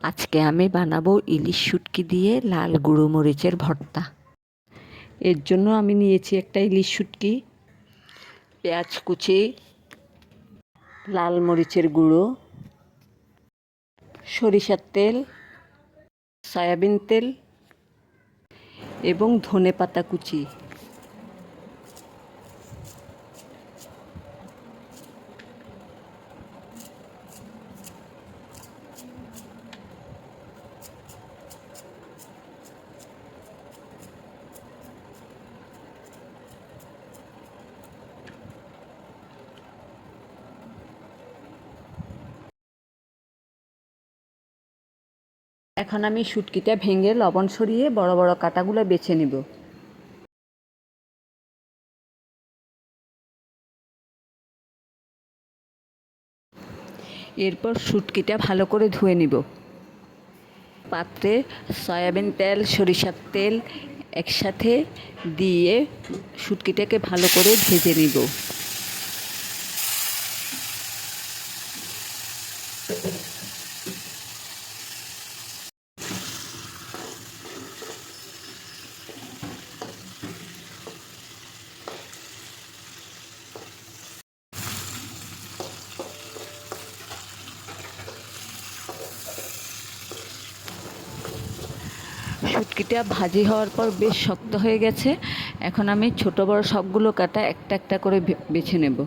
আজকে আমি বানাবো ইলিশ শুটকি দিয়ে লাল গুঁড়ো মরিচের ভর্তা। এর জন্য আমি নিয়েছি একটা ইলিশ শুটকি, পেঁয়াজ কুচি, লাল মরিচের গুঁড়ো, সরিষার তেল, সয়াবিন তেল এবং ধনেপাতা কুচি। এখন আমি শুটকিটা ভেঙে লবণ সরিয়ে বড় বড় কাঁটাগুলো বেছে নেব। এরপর শুটকিটা ভালো করে ধুয়ে নিব। পাত্রে সয়াবিন তেল, সরিষার তেল একসাথে দিয়ে শুটকিটাকে ভালো করে ভেজে নিব। শুটকিটা ভাজি হওয়ার পর বেশ শক্ত হয়ে গেছে। এখন আমি ছোট বড় সবগুলো কাটা একটা একটা করে বেছে নেব।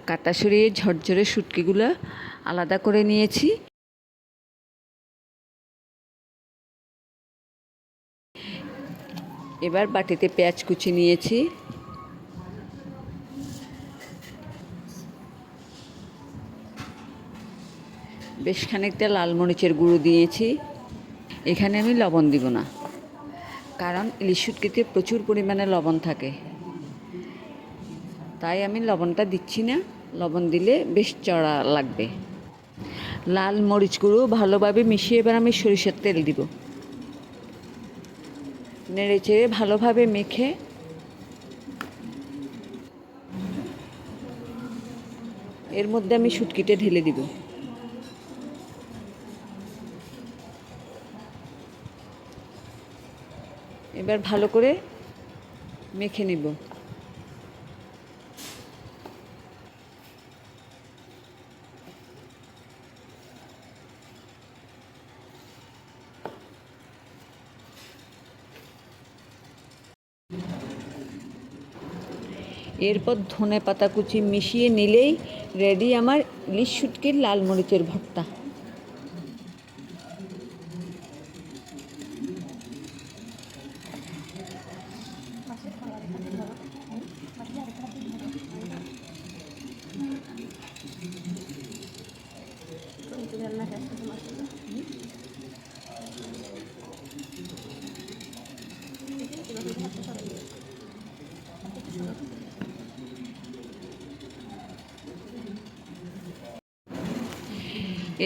কাটা সরিয়ে ঝরঝরে শুটকিগুলো আলাদা করে নিয়েছি। এবার বাটিতে পেঁয়াজ কুচি নিয়েছি, বেশ খানিকটা লাল মরিচের গুঁড়ো দিয়েছি। এখানে আমি লবণ দিব না, কারণ ইলিশ শুটকিতে প্রচুর পরিমাণে লবণ থাকে, তাই আমি লবণটা দিচ্ছি না। লবণ দিলে বেশ চড়া লাগবে। লাল মরিচ গুঁড়ো ভালোভাবে মিশিয়ে এবার আমি সরিষার তেল দিব। নেড়ে চেড়ে ভালোভাবে মেখে এর মধ্যে আমি শুটকিটা ঢেলে দিব। এবার ভালো করে মেখে নিব। এরপর ধনেপাতা কুচি মিশিয়ে নিলেই রেডি আমার ইলিশ শুটকির লাল মরিচের ভর্তা।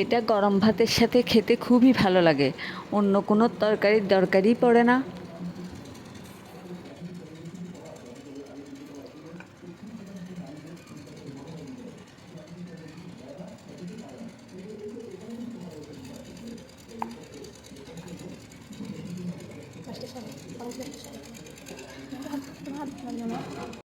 এটা গরম ভাতের সাথে খেতে খুবই ভালো লাগে, অন্য কোনো তরকারির দরকারই পড়ে না। ভালো লাগে না।